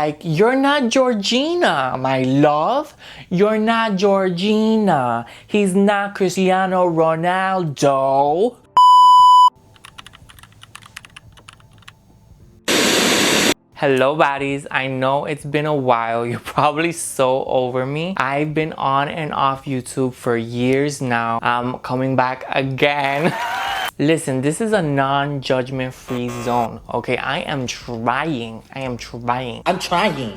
Like, you're not Georgina, my love. You're not Georgina. He's not Cristiano Ronaldo. Hello baddies, I know it's been a while, you're probably so over me. I've been on and off YouTube for years now. I'm coming back again. Listen, this is a non-judgment free zone, okay? I am trying.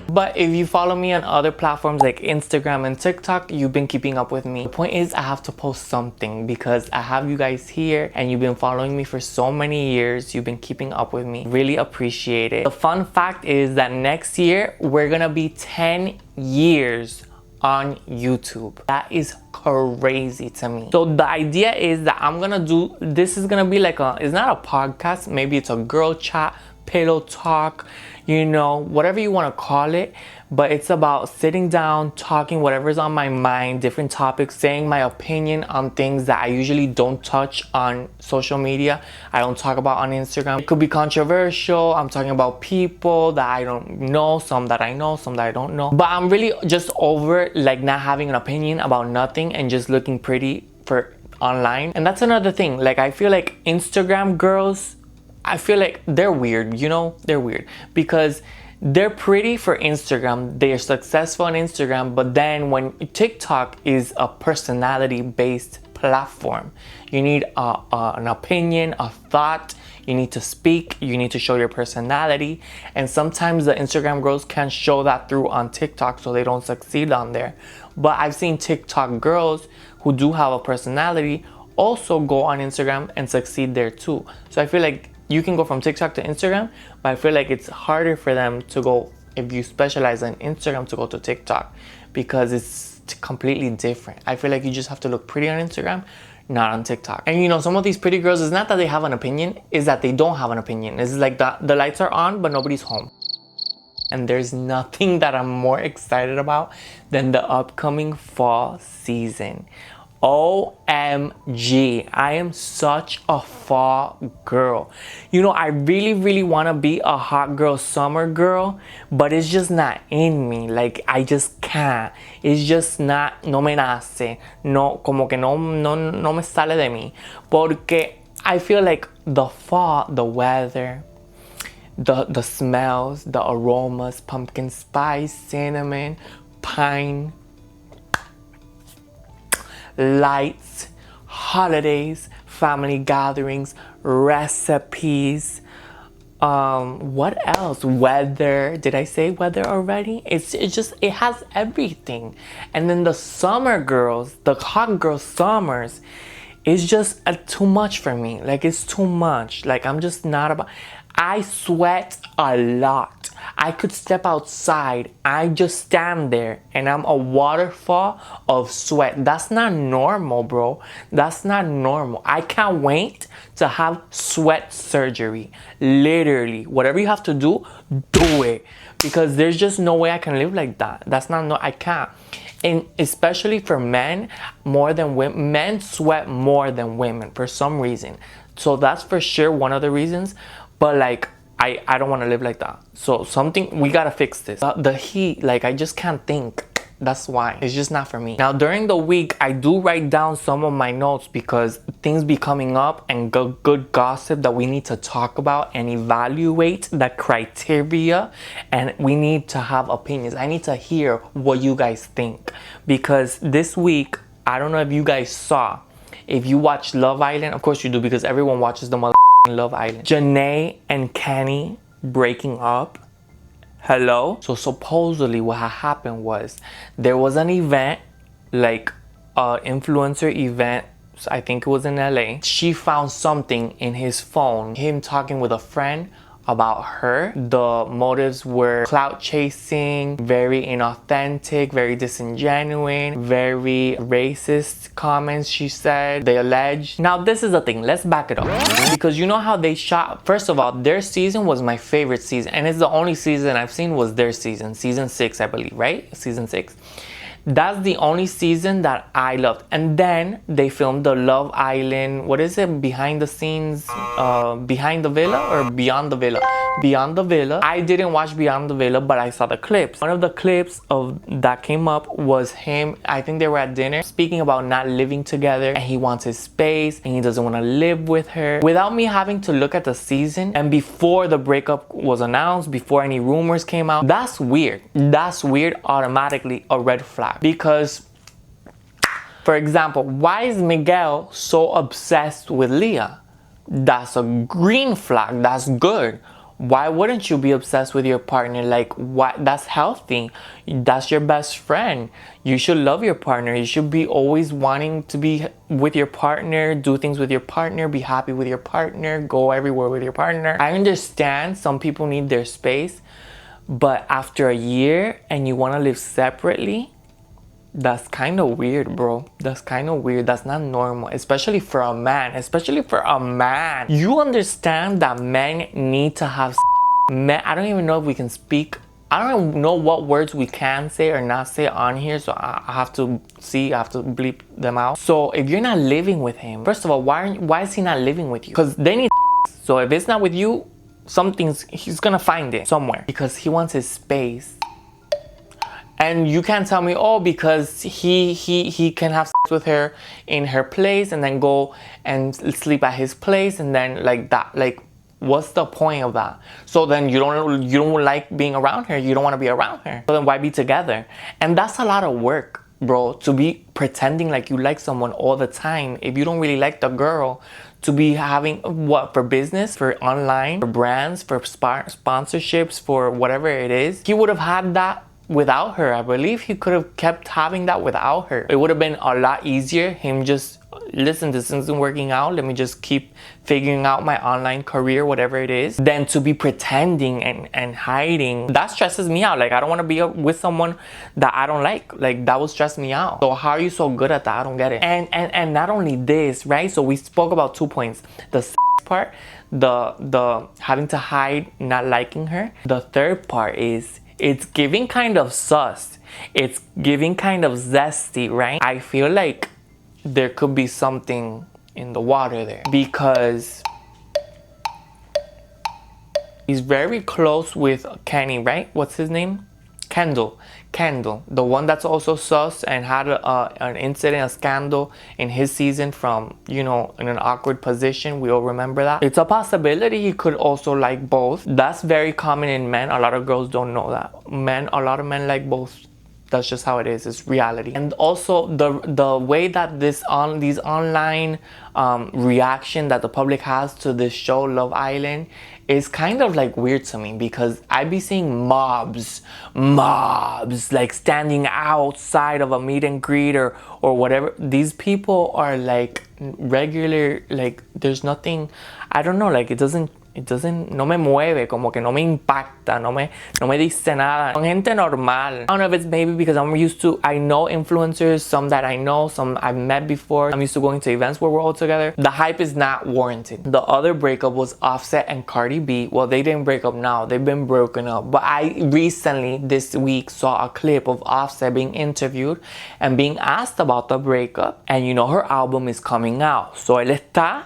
But if you follow me on other platforms like Instagram and TikTok, you've been keeping up with me. The point is I have to post something because I have you guys here and you've been following me for so many years. You've been keeping up with me. Really appreciate it. The fun fact is that next year, we're gonna be 10 years on YouTube. That is crazy to me. So the idea is that I'm gonna do, this is gonna be like it's not a podcast, maybe it's a girl chat, pillow talk, you know, whatever you want to call it, but it's about sitting down, talking whatever's on my mind, different topics, saying my opinion on things that I usually don't touch on social media. I don't talk about on Instagram. It could be controversial. I'm talking about people that I don't know, some that I know, some that I don't know. But I'm really just over like not having an opinion about nothing and just looking pretty for online. And that's another thing. Like, I feel like Instagram girls, I feel like they're weird, you know? They're weird because they're pretty for Instagram, they're successful on Instagram, but then when TikTok is a personality-based platform, you need an opinion, a thought, you need to speak, you need to show your personality, and sometimes the Instagram girls can't show that through on TikTok, so they don't succeed on there. But I've seen TikTok girls who do have a personality also go on Instagram and succeed there too. So I feel like you can go from TikTok to Instagram, but I feel like it's harder for them to go, if you specialize in Instagram, to go to TikTok because it's completely different. I feel like you just have to look pretty on Instagram, not on TikTok. And you know, some of these pretty girls, it's not that they have an opinion, it's that they don't have an opinion. It's like the lights are on, but nobody's home. And there's nothing that I'm more excited about than the upcoming fall season. OMG, I am such a fall girl. You know, I really want to be a hot girl summer girl, but it's just not in me. Like, I just can't. It's just not, no me nace. No, como que no me sale de mí. Porque I feel like the fall, the weather, the smells, the aromas, pumpkin spice, cinnamon, pine, lights, holidays, family gatherings, recipes, what else? Weather. Did I say weather already? It has everything. And then the summer girls, the hot girl summers, it's just too much for me. Like, it's too much. Like, I'm just not about, I sweat a lot. I could step outside, I just stand there and I'm a waterfall of sweat. That's not normal, bro. That's not normal. I can't wait to have sweat surgery. Literally, whatever you have to do it. Because there's just no way I can live like that. That's not, no, I can't. And especially for men, more than women, men sweat more than women for some reason. So that's for sure one of the reasons. But like, I don't want to live like that. So we gotta fix this. The heat, like, I just can't think. That's why. It's just not for me. Now, during the week, I do write down some of my notes because things be coming up and good gossip that we need to talk about and evaluate the criteria, and we need to have opinions. I need to hear what you guys think because this week, I don't know if you guys saw, if you watch Love Island, of course you do because everyone watches the Love Island. Janae and Kenny breaking up. Hello? So supposedly what happened was there was an event, like an influencer event, I think it was in LA. She found something in his phone, him talking with a friend about her. The motives were clout chasing, very inauthentic, very disingenuous, very racist comments, she said, they alleged. Now this is the thing, let's back it up. Because you know how they shot, first of all, their season was my favorite season, and it's the only season I've seen was their season 6, I believe, right? Season 6. That's the only season that I loved. And then they filmed the Love Island, what is it, behind the scenes, behind the villa or beyond the villa, Beyond the Villa. I didn't watch Beyond the Villa, but I saw the clips. One of the clips of that came up was him, I think they were at dinner, speaking about not living together, and he wants his space and he doesn't want to live with her. Without me having to look at the season and before the breakup was announced, before any rumors came out, that's weird. That's weird, automatically a red flag. Because, for example, why is Miguel so obsessed with Leah? That's a green flag. That's good. Why wouldn't you be obsessed with your partner? Like, what? That's healthy. That's your best friend. You should love your partner. You should be always wanting to be with your partner, do things with your partner, be happy with your partner, go everywhere with your partner. I understand some people need their space, but after a year and you want to live separately, that's kind of weird, bro. That's kind of weird. That's not normal, especially for a man. Especially for a man. You understand that men need to have men. I don't even know if we can speak. I don't even know what words we can say or not say on here, so I have to see. I have to bleep them out. So if you're not living with him, first of all, why is he not living with you? Because they need. So if it's not with you, he's gonna find it somewhere because he wants his space. And you can't tell me, oh, because he can have sex with her in her place and then go and sleep at his place and then like that. Like, what's the point of that? So then you don't like being around her. You don't want to be around her. So then why be together? And that's a lot of work, bro, to be pretending like you like someone all the time. If you don't really like the girl, to be having what, for business, for online, for brands, for sponsorships, for whatever it is. He would have had that without her. I believe he could have kept having that without her. It would have been a lot easier. Him just, listen, this isn't working out. Let me just keep figuring out my online career, whatever it is, than to be pretending and hiding. That stresses me out. Like, I don't want to be with someone that I don't like. Like, that would stress me out. So how are you so good at that? I don't get it. And not only this, right? So we spoke about 2 points. The part, the having to hide not liking her. The third part is, it's giving kind of sus. It's giving kind of zesty, right? I feel like there could be something in the water there because he's very close with Kenny, right? What's his name? Kendall, the one that's also sus and had an incident, a scandal in his season from, you know, in an awkward position. We all remember that. It's a possibility he could also like both. That's very common in men. A lot of girls don't know that. A lot of men like both. That's just how it is. It's reality. And also the way that these online reaction that the public has to this show, Love Island, is kind of like weird to me because I be seeing mobs like standing outside of a meet and greet or whatever. These people are like regular, like there's nothing, I don't know, like it doesn't, no me mueve, como que no me impacta, no me dice nada. Son gente normal. I don't know if it's maybe because I'm used to, I know influencers, some that I know, some I've met before. I'm used to going to events where we're all together. The hype is not warranted. The other breakup was Offset and Cardi B. Well, they didn't break up now. They've been broken up. But I recently, this week, saw a clip of Offset being interviewed and being asked about the breakup. And you know, her album is coming out. So él está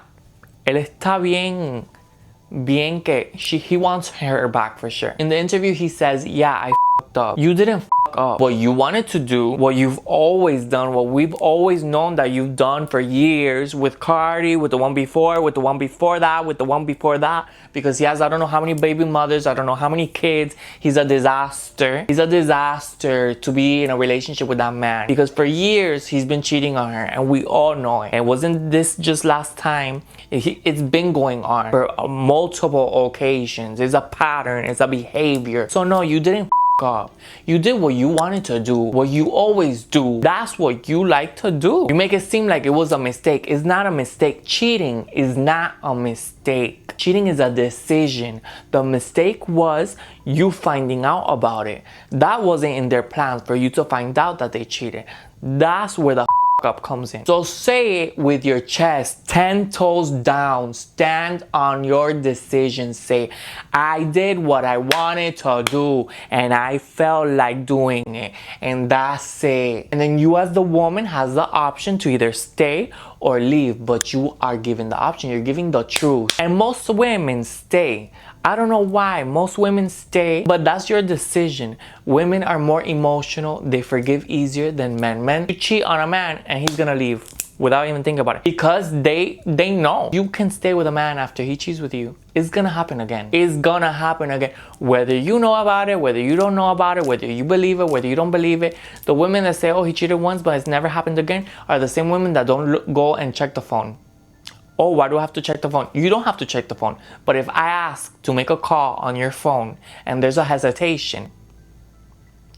bien que he wants her back for sure. In the interview, he says, yeah, I f***ed up. You didn't f*** up. What you wanted to do, what you've always done, what we've always known that you've done for years with Cardi, with the one before, with the one before that, with the one before that, because he has I don't know how many baby mothers, I don't know how many kids. He's a disaster. He's a disaster to be in a relationship with that man because for years he's been cheating on her and we all know it. And wasn't this just last time? It's been going on for multiple occasions. It's a pattern, it's a behavior. So no, you didn't up. You did what you wanted to do, what you always do. That's what you like to do. You make it seem like it was a mistake. It's not a mistake. Cheating is not a mistake. Cheating is a decision. The mistake was you finding out about it. That wasn't in their plans for you to find out that they cheated. That's where the up comes in. So say it with your chest 10 toes down. Stand on your decision. Say, I did what I wanted to do and I felt like doing it, and that's it. And then you as the woman has the option to either stay or leave, but you are given the option. You're giving the truth. And most women stay. I don't know why. Most women stay, but that's your decision. Women are more emotional. They forgive easier than men. Men, you cheat on a man and he's gonna leave without even thinking about it, because they know you can stay with a man after he cheats with you. It's gonna happen again. It's gonna happen again. Whether you know about it, whether you don't know about it, whether you believe it, whether you don't believe it. The women that say, oh, he cheated once but it's never happened again, are the same women that don't go and check the phone. Oh, why do I have to check the phone? You don't have to check the phone. But if I ask to make a call on your phone and there's a hesitation,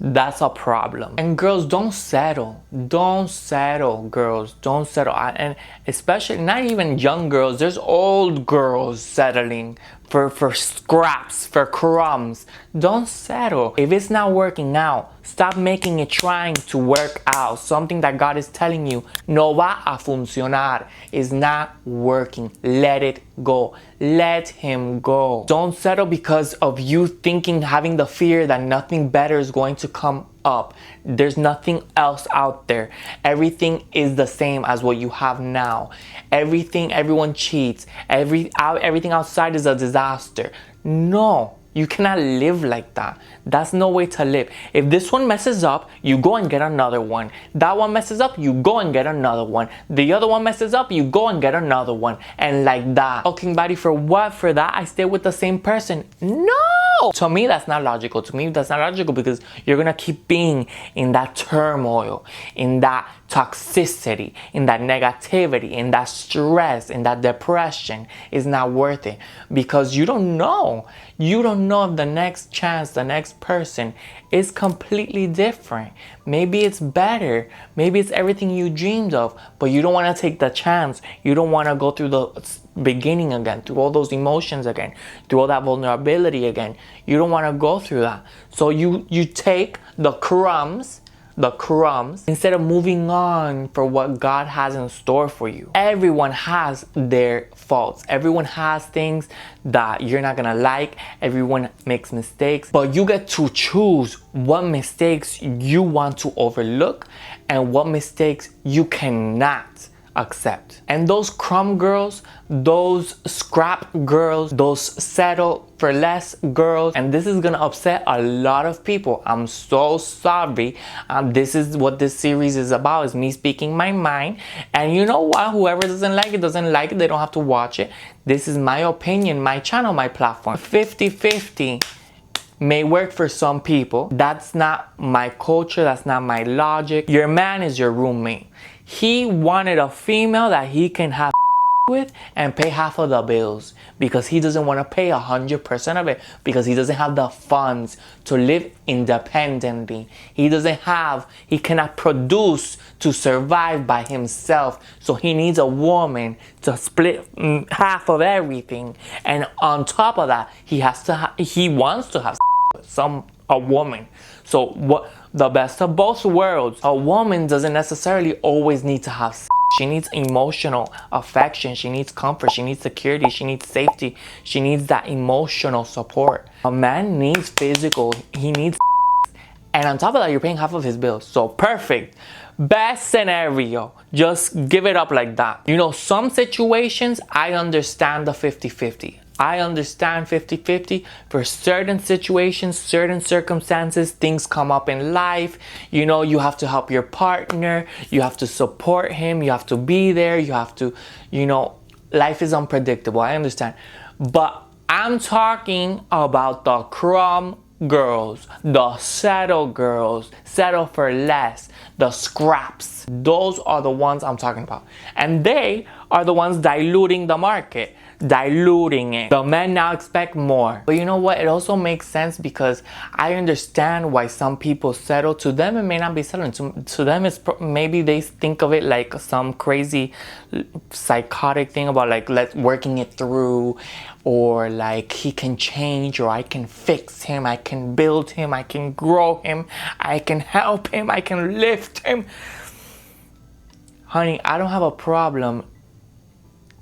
that's a problem. And girls, don't settle. Don't settle, girls. Don't settle. And especially not even young girls. There's old girls settling for scraps, for crumbs. Don't settle. If it's not working out, stop making it trying to work out. Something that God is telling you, no va a funcionar, is not working. Let it go. Let him go. Don't settle because of you thinking, having the fear that nothing better is going to come up. There's nothing else out there. Everything is the same as what you have now. Everyone cheats. Everything outside is a disaster. No. You cannot live like that. That's no way to live. If this one messes up, you go and get another one. That one messes up, you go and get another one. The other one messes up, you go and get another one. And like that. Fucking body, for what? For that I stay with the same person? No! To me, that's not logical. To me, that's not logical, because you're gonna keep being in that turmoil, in that toxicity, in that negativity, in that stress, in that depression. Is not worth it, because you don't know. You don't know if the next chance, the next person is completely different. Maybe it's better. Maybe it's everything you dreamed of, but you don't want to take the chance. You don't want to go through the beginning again, through all those emotions again, through all that vulnerability again. You don't want to go through that. So you take the crumbs, instead of moving on for what God has in store for you. Everyone has their faults. Everyone has things that you're not gonna like. Everyone makes mistakes, but you get to choose what mistakes you want to overlook and what mistakes you cannot accept. And those crumb girls, those scrap girls, those settle for less girls, and this is gonna upset a lot of people. I'm so sorry. This is what this series is about, is me speaking my mind. And you know what? Whoever doesn't like it, doesn't like it. They don't have to watch it. This is my opinion, my channel, my platform. 50-50 may work for some people. That's not my culture. That's not my logic. Your man is your roommate. He wanted a female that he can have with and pay half of the bills, because he doesn't want to pay 100% of it, because he doesn't have the funds to live independently. He cannot produce to survive by himself. So he needs a woman to split half of everything. And on top of that, he wants to have with a woman. So what? The best of both worlds. A woman doesn't necessarily always need to have sex. She needs emotional affection. She needs comfort. She needs security. She needs safety. She needs that emotional support. A man needs physical. He needs sex. And on top of that, you're paying half of his bills. So perfect. Best scenario. Just give it up like that. You know, some situations, I understand the 50-50. I understand 50-50 for certain situations, certain circumstances. Things come up in life. You know, you have to help your partner. You have to support him. You have to be there. You have to, you know, life is unpredictable. I understand. But I'm talking about the crumb girls, the settle girls, settle for less, the scraps. Those are the ones I'm talking about. And they are the ones diluting the market. Diluting it. The men now expect more. But you know what? It also makes sense, because I understand why some people settle. To them, it may not be settling. To them, it's maybe they think of it like some crazy psychotic thing about like working it through, or like he can change, or I can fix him, I can build him, I can grow him, I can help him, I can lift him. Honey, I don't have a problem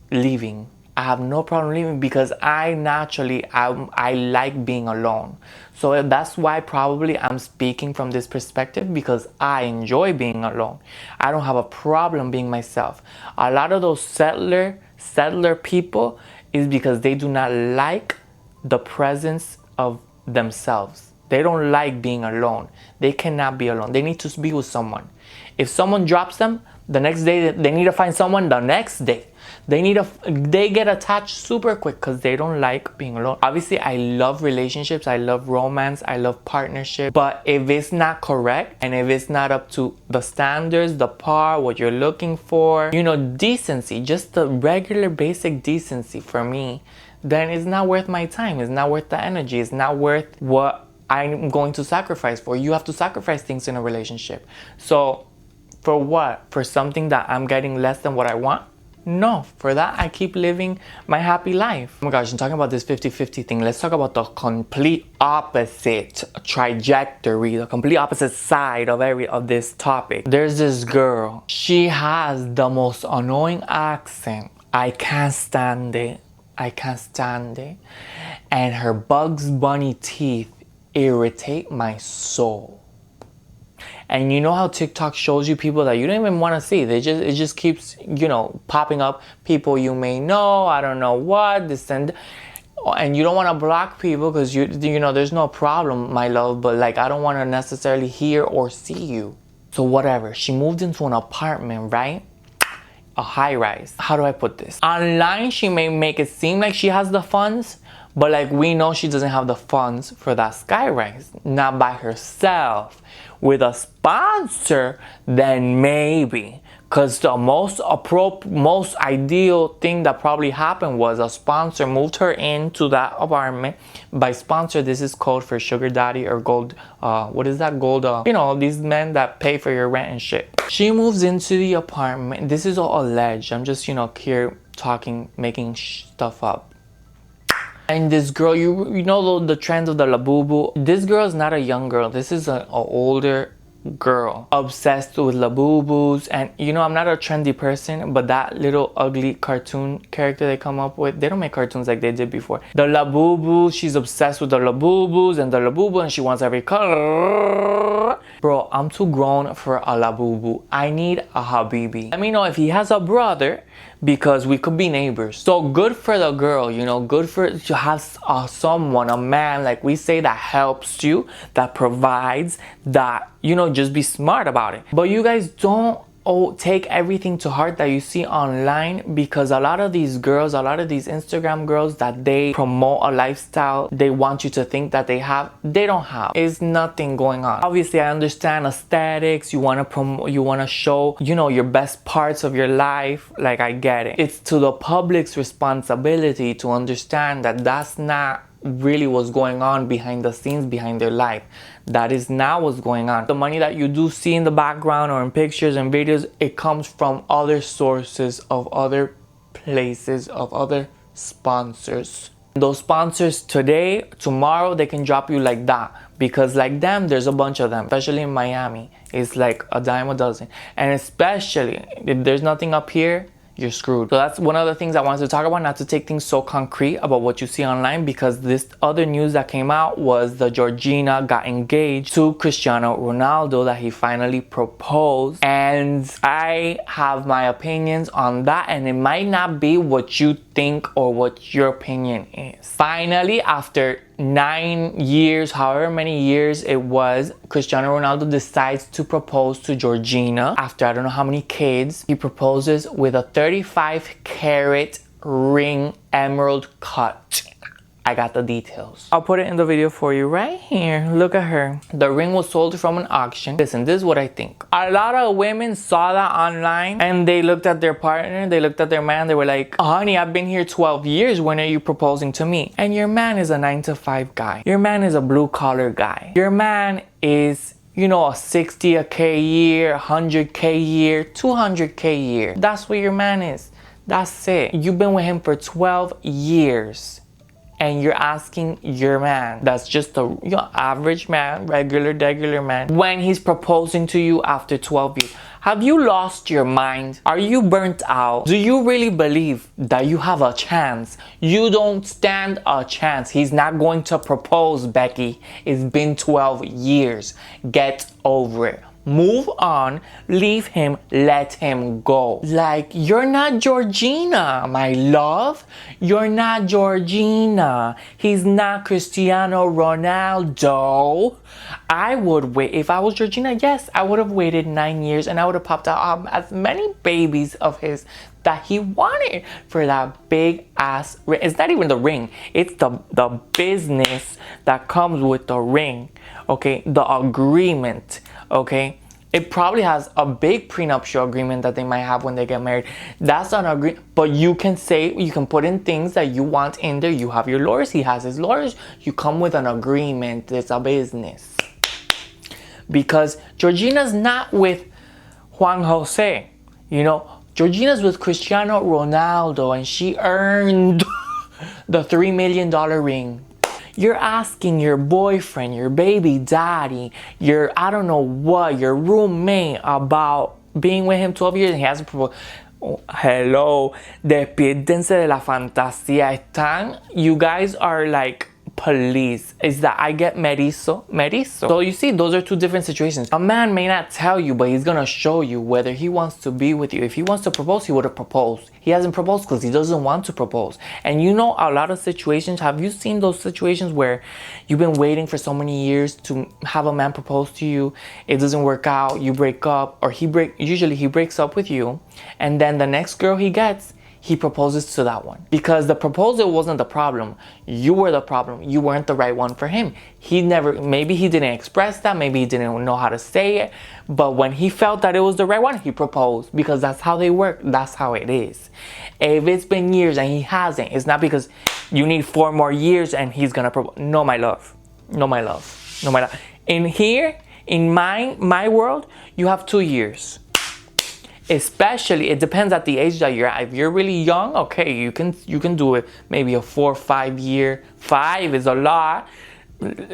leaving. I have no problem leaving, because I like being alone. So that's why probably I'm speaking from this perspective, because I enjoy being alone. I don't have a problem being myself. A lot of those settler people is because they do not like the presence of themselves. They don't like being alone. They cannot be alone. They need to be with someone. If someone drops them, the next day they need to find someone the next day. They get attached super quick because they don't like being alone. Obviously, I love relationships. I love romance. I love partnership. But if it's not correct and if it's not up to the standards, the par, what you're looking for, you know, decency, just the regular basic decency for me, then it's not worth my time. It's not worth the energy. It's not worth what I'm going to sacrifice for. You have to sacrifice things in a relationship. So for what? For something that I'm getting less than what I want? No, for that I keep living my happy life. Oh my gosh, I'm talking about this 50-50 thing. Let's talk about the complete opposite trajectory, the complete opposite side of this topic. There's this girl. She has the most annoying accent. I can't stand it. I can't stand it. And her Bugs Bunny teeth irritate my soul. And you know how TikTok shows you people that you don't even want to see. It just keeps, you know, popping up people you may know, I don't know what, this and you don't want to block people because you know there's no problem, my love, but like I don't want to necessarily hear or see you. So whatever. She moved into an apartment, right? A high rise. How do I put this? Online, she may make it seem like she has the funds, but like we know she doesn't have the funds for that sky rise. Not by herself. With a sponsor, then maybe. Because the most ideal thing that probably happened was a sponsor moved her into that apartment. By sponsor, this is code for sugar daddy or gold, what is that? Gold, you know, these men that pay for your rent and shit. She moves into the apartment. This is all alleged. I'm just, you know, here talking, making stuff up. And this girl, you know the trend of the labubu. This girl is not a young girl. This is an older girl obsessed with labubus. And you know, I'm not a trendy person, but that little ugly cartoon character they come up with, they don't make cartoons like they did before. The labubu, she's obsessed with the labubus and the labubu, and she wants every color. Bro, I'm too grown for a labubu. I need a habibi. Let me know if he has a brother, because we could be neighbors. So good for the girl, you know, good for to have someone, a man, like we say, that helps you, that provides, that, you know, just be smart about it. But you guys don't take everything to heart that you see online, because a lot of these girls, a lot of these Instagram girls that they promote a lifestyle they want you to think that they have, they don't have. It's nothing going on. Obviously, I understand aesthetics. You want to promote, you want to show, you know, your best parts of your life. Like, I get it. It's to the public's responsibility to understand that that's not really what's going on behind the scenes, behind their life. That is not what's going on. The money that you do see in the background or in pictures and videos, it comes from other sources, of other places, of other sponsors. Those sponsors today, tomorrow, they can drop you like that, because like them, there's a bunch of them, especially in Miami. It's like a dime a dozen. And especially if there's nothing up here, you're screwed. So that's one of the things I wanted to talk about, not to take things so concrete about what you see online, because this other news that came out was the Georgina got engaged to Cristiano Ronaldo, that he finally proposed. And I have my opinions on that, and it might not be what you think or what your opinion is. Finally, after 9 years, however many years it was, Cristiano Ronaldo decides to propose to Georgina after I don't know how many kids. He proposes with a 35-carat ring, emerald cut. I got the details. I'll put it in the video for you right here. Look at her. The ring was sold from an auction. Listen, this is what I think. A lot of women saw that online and they looked at their partner, they looked at their man, they were like, honey, I've been here 12 years. When are you proposing to me? And your man is a 9-to-5 guy. Your man is a blue-collar guy. Your man is, you know, a 60K a year, 100K a year, 200K a year. That's what your man is. That's it. You've been with him for 12 years. And you're asking your man, that's just a, you know, average man, regular man, when he's proposing to you after 12 years. Have you lost your mind? Are you burnt out? Do you really believe that you have a chance? You don't stand a chance. He's not going to propose, Becky. It's been 12 years. Get over it. Move on, leave him, let him go. Like, you're not Georgina, my love. You're not Georgina. He's not Cristiano Ronaldo. I would wait. If I was Georgina, yes, I would have waited 9 years and I would have popped out as many babies of his that he wanted for that big ass ring. It's not even the ring. It's the business that comes with the ring. Okay, the agreement. Okay, it probably has a big prenuptial agreement that they might have when they get married. That's an agreement, but you can say, you can put in things that you want in there. You have your lawyers, he has his lawyers. You come with an agreement. It's a business. Because Georgina's not with Juan Jose, you know. Georgina's with Cristiano Ronaldo, and she earned the $3 million ring. You're asking your boyfriend, your baby daddy, your I don't know what, your roommate about being with him 12 years and he hasn't proposed. Oh, hello, despiértense de la fantasía. You guys are like police. Is that I get merizo. So you see, those are two different situations. A man may not tell you, but he's gonna show you whether he wants to be with you. If he wants to propose, he would have proposed. He hasn't proposed because he doesn't want to propose. And you know, a lot of situations, have you seen those situations where you've been waiting for so many years to have a man propose to you? It doesn't work out, you break up, or usually he breaks up with you, and then the next girl he gets, he proposes to that one. Because the proposal wasn't the problem. You were the problem. You weren't the right one for him. Maybe he didn't express that. Maybe he didn't know how to say it. But when he felt that it was the right one, he proposed. Because that's how they work. That's how it is. If it's been years and he hasn't, it's not because you need 4 more years and he's gonna propose. No, my love. No, my love. No, my love. In here, in my world, you have 2 years. Especially, it depends at the age that you're at. If you're really young, okay, you can do it. Maybe a 4 or 5 year. 5 is a lot.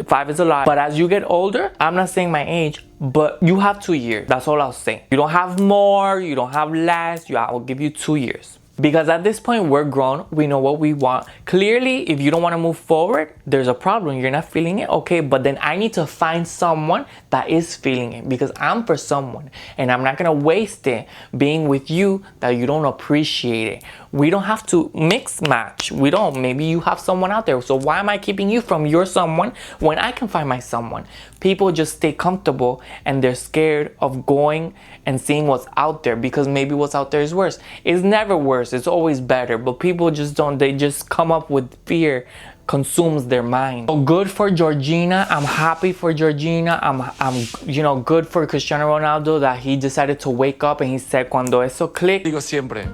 5 is a lot. But as you get older, I'm not saying my age, but you have 2 years. That's all I'll say. You don't have more, you don't have less. I will give you 2 years. Because at this point, we're grown. We know what we want. Clearly, if you don't want to move forward, there's a problem. You're not feeling it. Okay, but then I need to find someone that is feeling it. Because I'm for someone. And I'm not going to waste it being with you that you don't appreciate it. We don't have to mix match. We don't. Maybe you have someone out there. So why am I keeping you from your someone when I can find my someone? People just stay comfortable and they're scared of going and seeing what's out there because maybe what's out there is worse. It's never worse. It's always better. But people just don't. They just come up with fear. Consumes their mind. So good for Georgina. I'm happy for Georgina. I'm good for Cristiano Ronaldo that he decided to wake up and he said cuando eso click. Digo siempre,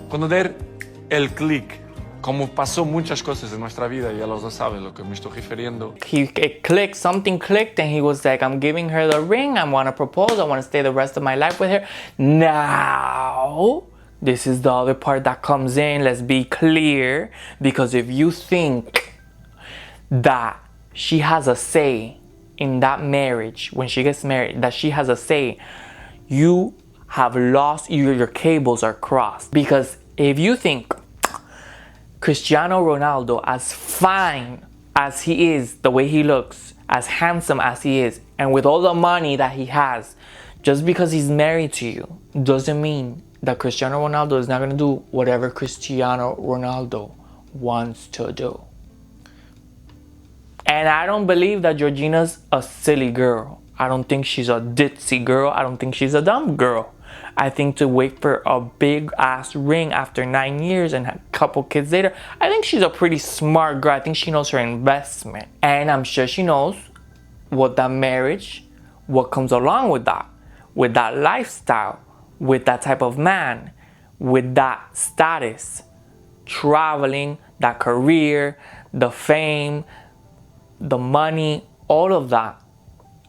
cuando der el clic, como pasó muchas cosas en nuestra vida, ya los dos saben lo que me estoy refiriendo. It clicked, something clicked, and he was like, I'm giving her the ring. I want to propose. I want to stay the rest of my life with her. Now, this is the other part that comes in. Let's be clear. Because if you think that she has a say in that marriage, when she gets married, that she has a say, you have lost, your cables are crossed. Because if you think Cristiano Ronaldo, as fine as he is, the way he looks, as handsome as he is, and with all the money that he has, just because he's married to you, doesn't mean that Cristiano Ronaldo is not going to do whatever Cristiano Ronaldo wants to do. And I don't believe that Georgina's a silly girl. I don't think she's a ditzy girl. I don't think she's a dumb girl. I think to wait for a big ass ring after 9 years and a couple kids later, I think she's a pretty smart girl. I think she knows her investment. And I'm sure she knows what that marriage, what comes along with that lifestyle, with that type of man, with that status, traveling, that career, the fame, the money, all of that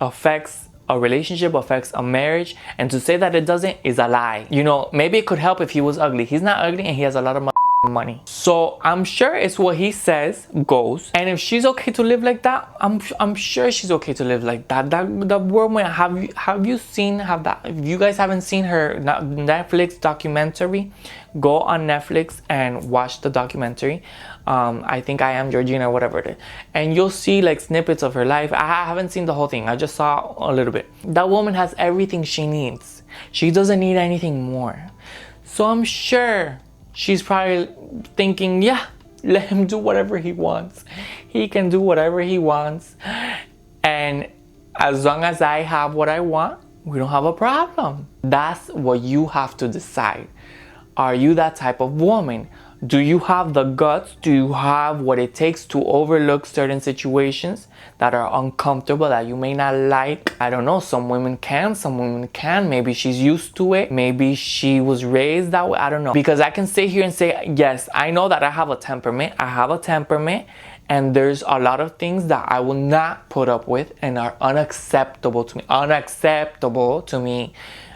affects a relationship, affects a marriage. And to say that it doesn't is a lie. You know, maybe it could help if he was ugly. He's not ugly and he has a lot of money. So I'm sure it's what he says goes. And if she's okay to live like that, I'm sure she's okay to live like that. The woman, have you seen, if you guys haven't seen her Netflix documentary, go on Netflix and watch the documentary. I think I Am Georgina, whatever it is, and you'll see like snippets of her life. I haven't seen the whole thing, I just saw a little bit. That woman has everything she needs. She doesn't need anything more. So I'm sure she's probably thinking, yeah, let him do whatever he wants. He can do whatever he wants. And as long as I have what I want, we don't have a problem. That's what you have to decide. Are you that type of woman? Do you have the guts? Do you have what it takes to overlook certain situations that are uncomfortable, that you may not like? I don't know, some women can, some women can. Maybe she's used to it. Maybe she was raised that way. I don't know. Because I can sit here and say, yes, I know that I have a temperament. I have a temperament. And there's a lot of things that I will not put up with and are unacceptable to me. Unacceptable to me.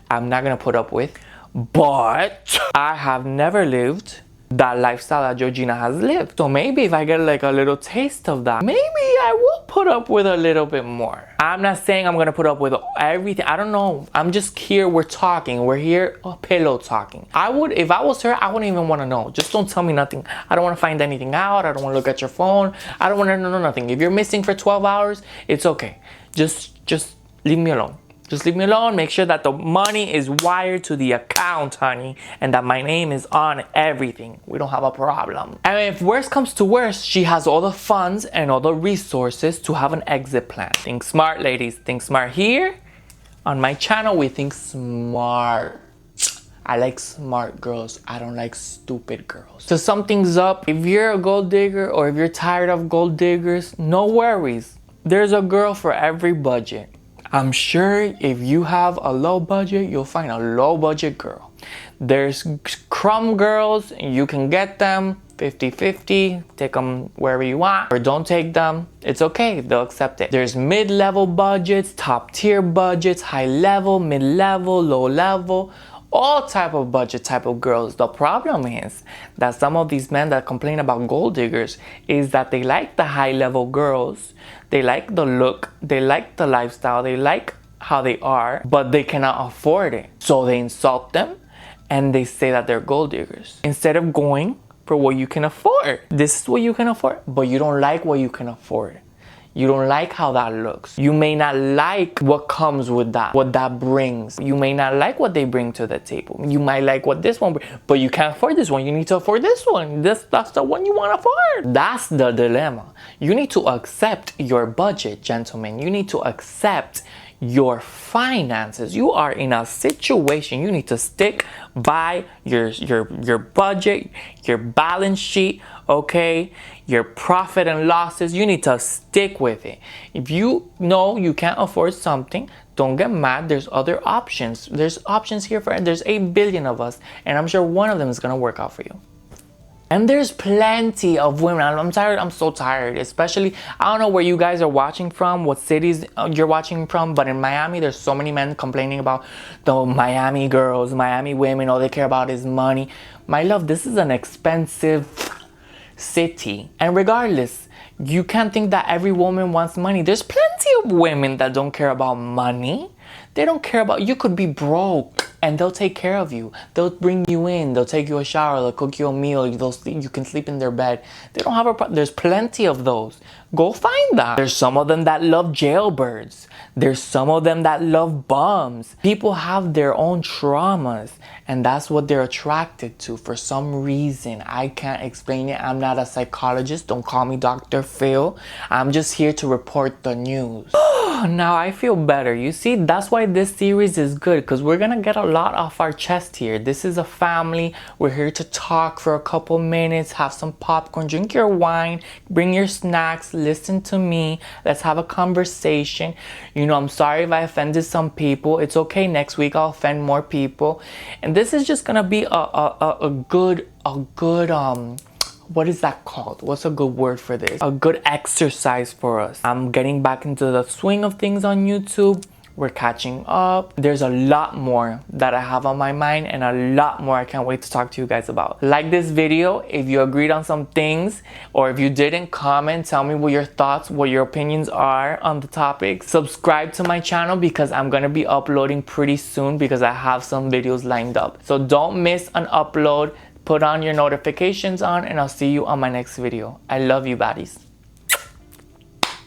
I'm not going to put up with. But I have never lived that lifestyle that Georgina has lived. So maybe if I get like a little taste of that, maybe I will put up with a little bit more. I'm not saying I'm gonna put up with everything. I don't know. I'm just here, we're talking. We're here, pillow talking. I would, if I was her, I wouldn't even wanna know. Just don't tell me nothing. I don't wanna find anything out. I don't wanna look at your phone. I don't wanna know nothing. If you're missing for 12 hours, it's okay. Just leave me alone. Just leave me alone. Make sure that the money is wired to the account, honey, and that my name is on everything. We don't have a problem. And if worst comes to worst, she has all the funds and all the resources to have an exit plan. Think smart, ladies. Think smart. Here on my channel, we think smart. I like smart girls. I don't like stupid girls. To sum things up, if you're a gold digger or if you're tired of gold diggers, no worries. There's a girl for every budget. I'm sure if you have a low budget, you'll find a low budget girl. There's crumb girls, you can get them 50-50, take them wherever you want, or don't take them, it's okay, they'll accept it. There's mid-level budgets, top tier budgets, high level, mid-level, low level, all type of budget type of girls. The problem is that some of these men that complain about gold diggers is that they like the high level girls, they like the look, they like the lifestyle, they like how they are, but they cannot afford it. So they insult them and they say that they're gold diggers instead of going for what you can afford. This is what you can afford, but you don't like what you can afford. You don't like how that looks. You may not like what comes with that, what that brings. You may not like what they bring to the table. You might like what this one brings, but you can't afford this one. You need to afford this one. That's the one you want to afford. That's the dilemma. You need to accept your budget, gentlemen. You need to accept your finances. You are in a situation. You need to stick by your budget, your balance sheet, okay? Your profit and losses. You need to stick with it. If you know you can't afford something, don't get mad. There's other options. There's options here for, there's 8 billion of us, and I'm sure one of them is gonna work out for you. And there's plenty of women. I'm tired. I'm so tired. Especially, I don't know where you guys are watching from, what cities you're watching from, but in Miami, there's so many men complaining about the Miami girls, Miami women. All they care about is money. My love, this is an expensive city. And regardless, you can't think that every woman wants money. There's plenty of women that don't care about money. They don't care about, you could be broke and they'll take care of you. They'll bring you in, they'll take you a shower, they'll cook you a meal, you can sleep in their bed. They don't have a problem. There's plenty of those. Go find that. There's some of them that love jailbirds. There's some of them that love bums. People have their own traumas and that's what they're attracted to for some reason. I can't explain it. I'm not a psychologist. Don't call me Dr. Phil. I'm just here to report the news. Now I feel better. You see, that's why this series is good, because we're gonna get a lot off our chest here. This is a family. We're here to talk for a couple minutes, have some popcorn, drink your wine, bring your snacks, listen to me. Let's have a conversation. You know, I'm sorry if I offended some people. It's okay. Next week I'll offend more people. And this is just gonna be a good what is that called? What's a good word for this? A good exercise for us. I'm getting back into the swing of things on YouTube. We're catching up. There's a lot more that I have on my mind and a lot more I can't wait to talk to you guys about. Like this video if you agreed on some things, or if you didn't, comment, tell me what your thoughts, what your opinions are on the topic. Subscribe to my channel because I'm gonna be uploading pretty soon because I have some videos lined up. So don't miss an upload. Put on your notifications on and I'll see you on my next video. I love you, baddies.